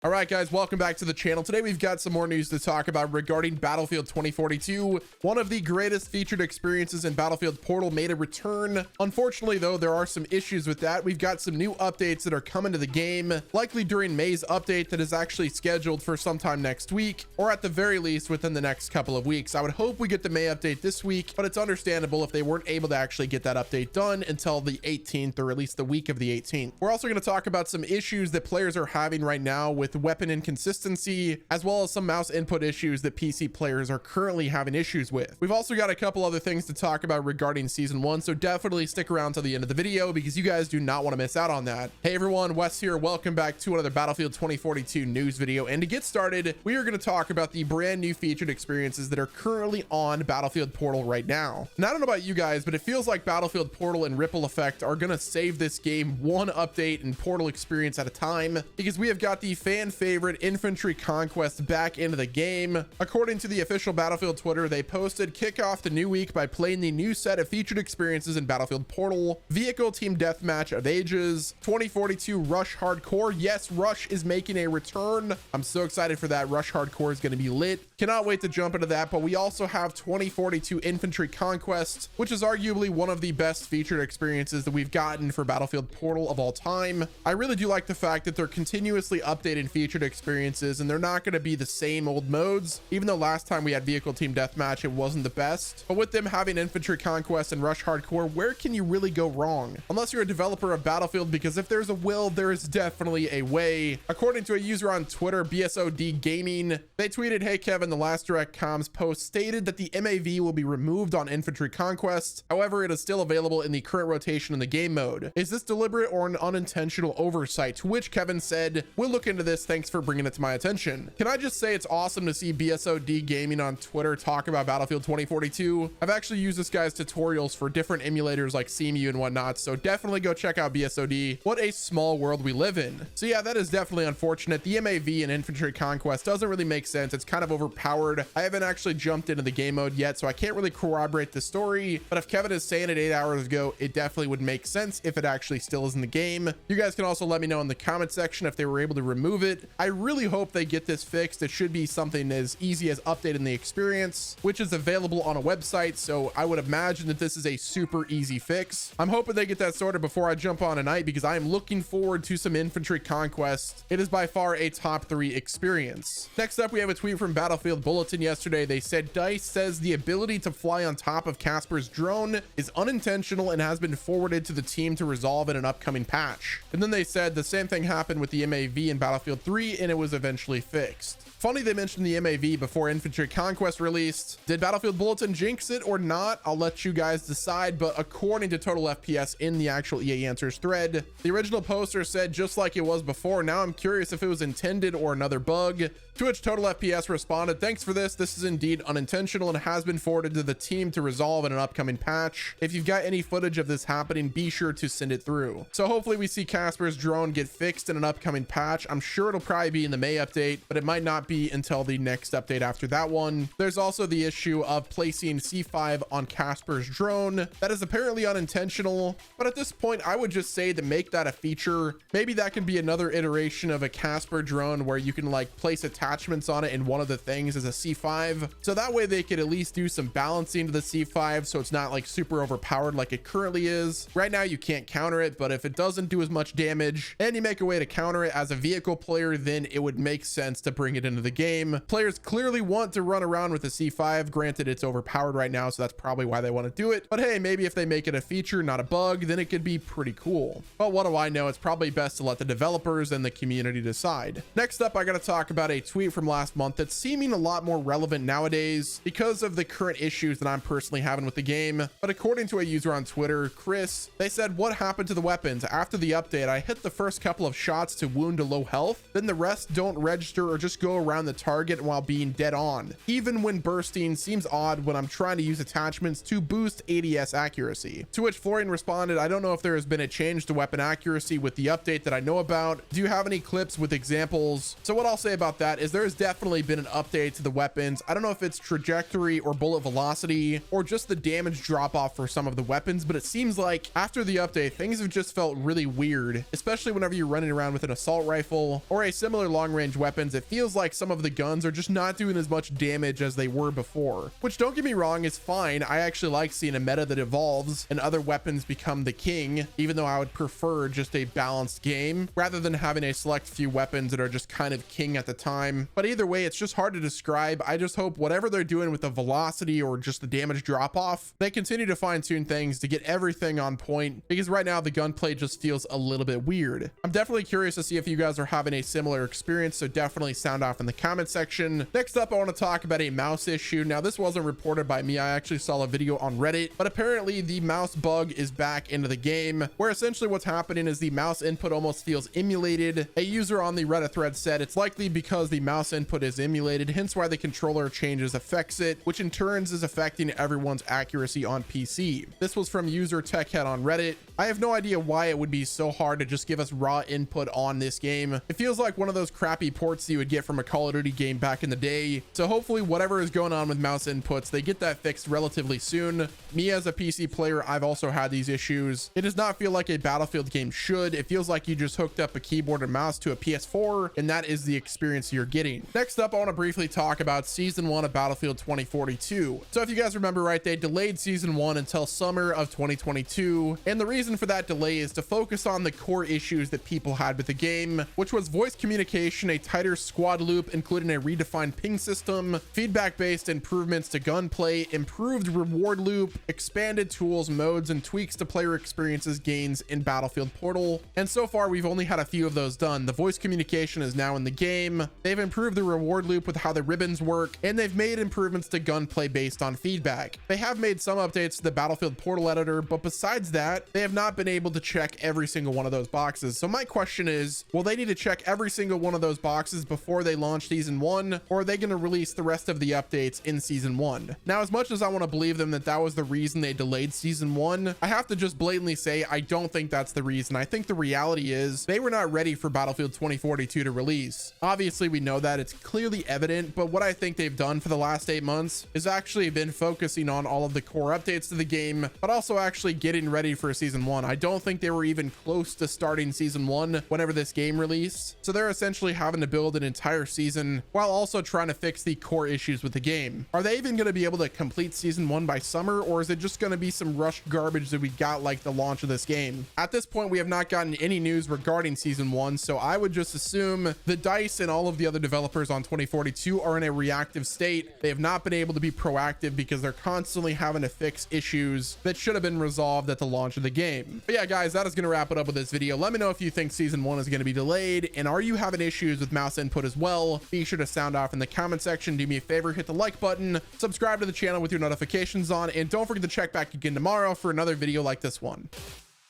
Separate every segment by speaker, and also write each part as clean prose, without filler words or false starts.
Speaker 1: All right, guys, welcome back to the channel. Today, we've got some more news to talk about regarding Battlefield 2042. One of the greatest featured experiences in Battlefield Portal made a return. Unfortunately, though, there are some issues with that. We've got some new updates that are coming to the game, likely during May's update that is actually scheduled for sometime next week, or at the very least within the next couple of weeks. I would hope we get the May update this week, but it's understandable if they weren't able to actually get that update done until the 18th, or at least the week of the 18th. We're also going to talk about some issues that players are having right now with weapon inconsistency, as well as some mouse input issues that PC players are currently having issues with. We've also got a couple other things to talk about regarding season 1, so definitely stick around to the end of the video because you guys do not want to miss out on that. Hey everyone, Wes here. Welcome back to another Battlefield 2042 news video. And to get started, we are going to talk about the brand new featured experiences that are currently on Battlefield Portal right now. And I don't know about you guys, but it feels like Battlefield Portal and Ripple Effect are going to save this game one update and Portal experience at a time, because we have got the fan favorite infantry conquest back into the game. According to the official Battlefield Twitter, they posted, kick off the new week by playing the new set of featured experiences in Battlefield Portal: Vehicle Team Deathmatch of Ages, 2042 Rush Hardcore. Yes, Rush is making a return. I'm so excited for that. Rush Hardcore is going to be lit. Cannot wait to jump into that. But we also have 2042 Infantry Conquest, which is arguably one of the best featured experiences that we've gotten for Battlefield Portal of all time. I really do like the fact that they're continuously updating featured experiences, and they're not going to be the same old modes, even though last time we had Vehicle Team Deathmatch, it wasn't the best. But with them having Infantry Conquest and Rush Hardcore, where can you really go wrong? Unless you're a developer of Battlefield, because if there's a will, there is definitely a way. According to a user on Twitter, BSOD Gaming, they tweeted, "Hey Kevin, the last direct comms post stated that the MAV will be removed on Infantry Conquest. However, it is still available in the current rotation in the game mode. Is this deliberate or an unintentional oversight?" To which Kevin said, "We'll look into this. Thanks for bringing it to my attention." Can I just say it's awesome to see BSOD Gaming on Twitter talk about Battlefield 2042. I've actually used this guy's tutorials for different emulators like CMU and whatnot, so definitely go check out BSOD. What a small world we live in. So yeah, that is definitely unfortunate. The MAV and Infantry Conquest doesn't really make sense. It's kind of overpowered. I haven't actually jumped into the game mode yet, so I can't really corroborate the story, but if Kevin is saying it 8 hours ago, it definitely would make sense if it actually still is in the game. You guys can also let me know in the comment section if they were able to remove it. I really hope they get this fixed. It should be something as easy as updating the experience, which is available on a website, so I would imagine that this is a super easy fix. I'm hoping they get that sorted before I jump on tonight, because I am looking forward to some Infantry Conquest. It is by far a top 3 experience. Next up, we have a tweet from Battlefield Bulletin yesterday. They said, "DICE says the ability to fly on top of Casper's drone is unintentional and has been forwarded to the team to resolve in an upcoming patch." And then they said the same thing happened with the MAV in Battlefield 3, and it was eventually fixed. Funny they mentioned the MAV before Infantry Conquest released. Did Battlefield Bulletin jinx it or not? I'll let you guys decide, but according to Total FPS in the actual EA Answers thread, the original poster said just like it was before. Now I'm curious if it was intended or another bug. To which Total FPS responded, "Thanks for this. This is indeed unintentional and has been forwarded to the team to resolve in an upcoming patch. If you've got any footage of this happening, be sure to send it through." So hopefully we see Casper's drone get fixed in an upcoming patch. I'm sure it'll probably be in the May update, but it might not be until the next update after that one. There's also the issue of placing C5 on Casper's drone. That is apparently unintentional, but at this point I would just say to make that a feature. Maybe that can be another iteration of a Casper drone where you can like place attachments on it, and one of the things is a C5, so that way they could at least do some balancing to the C5 so it's not like super overpowered like it currently is. Right now you can't counter it, but if it doesn't do as much damage and you make a way to counter it as a vehicle player, then it would make sense to bring it into the game. Players clearly want to run around with the C5. Granted, it's overpowered right now, so that's probably why they want to do it, but hey, maybe if they make it a feature, not a bug, then it could be pretty cool. But what do I know? It's probably best to let the developers and the community decide. Next up, I gotta talk about a tweet from last month that's seeming a lot more relevant nowadays because of the current issues that I'm personally having with the game. But according to a user on Twitter, Chris, they said, "What happened to the weapons? After the update, I hit the first couple of shots to wound to low health, then the rest don't register or just go around the target while being dead on. Even when bursting, seems odd when I'm trying to use attachments to boost ADS accuracy." To which Florian responded, "I don't know if there has been a change to weapon accuracy with the update that I know about. Do you have any clips with examples?" So what I'll say about that is there has definitely been an update to the weapons. I don't know if it's trajectory or bullet velocity or just the damage drop off for some of the weapons, but it seems like after the update, things have just felt really weird, especially whenever you're running around with an assault rifle. or a similar long range weapons, it feels like some of the guns are just not doing as much damage as they were before, which, don't get me wrong, is fine. I actually like seeing a meta that evolves and other weapons become the king, even though I would prefer just a balanced game rather than having a select few weapons that are just kind of king at the time. But either way, it's just hard to describe. I just hope whatever they're doing with the velocity or just the damage drop off, they continue to fine tune things to get everything on point, because right now the gunplay just feels a little bit weird. I'm definitely curious to see if you guys are having a similar experience, so definitely sound off in the comment section. Next up, I want to talk about a mouse issue. Now, this wasn't reported by me. I actually saw a video on Reddit, but apparently the mouse bug is back into the game, where essentially what's happening is the mouse input almost feels emulated. A user on the Reddit thread said it's likely because the mouse input is emulated, hence why the controller changes affects it, which in turns is affecting everyone's accuracy on PC. This was from user TechHead on Reddit. I have no idea why it would be so hard to just give us raw input on this game. It feels like one of those crappy ports you would get from a Call of Duty game back in the day. So hopefully whatever is going on with mouse inputs, they get that fixed relatively soon. Me as a PC player, I've also had these issues. It does not feel like a Battlefield game should. It feels like you just hooked up a keyboard and mouse to a PS4, and that is the experience you're getting. Next up, I want to briefly talk about Season 1 of Battlefield 2042. So if you guys remember right, they delayed Season 1 until summer of 2022, and the reason for that delay is to focus on the core issues that people had with the game, which was voice communication, a tighter squad loop, including a redefined ping system, feedback-based improvements to gunplay, improved reward loop, expanded tools, modes, and tweaks to player experiences gains in Battlefield Portal. And so far, we've only had a few of those done. The voice communication is now in the game. They've improved the reward loop with how the ribbons work, and they've made improvements to gunplay based on feedback. They have made some updates to the Battlefield Portal editor, but besides that, they have not been able to check every single one of those boxes. So my question is, will they need to check every single one of those boxes before they launch Season 1, or are they going to release the rest of the updates in Season 1? Now, as much as I want to believe them that that was the reason they delayed Season 1, I have to just blatantly say I don't think that's the reason. I think the reality is they were not ready for Battlefield 2042 to release. Obviously, we know that. It's clearly evident, but what I think they've done for the last 8 months is actually been focusing on all of the core updates to the game, but also actually getting ready for Season 1. I don't think they were even close to starting Season 1 whenever this game released, so they're essentially having to build an entire season while also trying to fix the core issues with the game. Are they even going to be able to complete Season 1 by summer, or is it just going to be some rushed garbage that we got like the launch of this game? At this point, we have not gotten any news regarding Season 1, so I would just assume the DICE and all of the other developers on 2042 are in a reactive state. They have not been able to be proactive because they're constantly having to fix issues that should have been resolved at the launch of the game. But yeah, guys, that is going to wrap it up with this video. Let me know if you think Season 1 is going to be delayed, and are you having issues with mouse input as well? Be sure to sound off in the comment section. Do me a favor, hit the like button, subscribe to the channel with your notifications on, and don't forget to check back again tomorrow for another video like this one.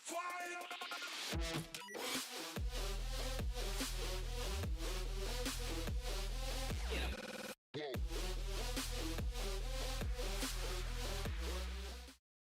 Speaker 1: Fire!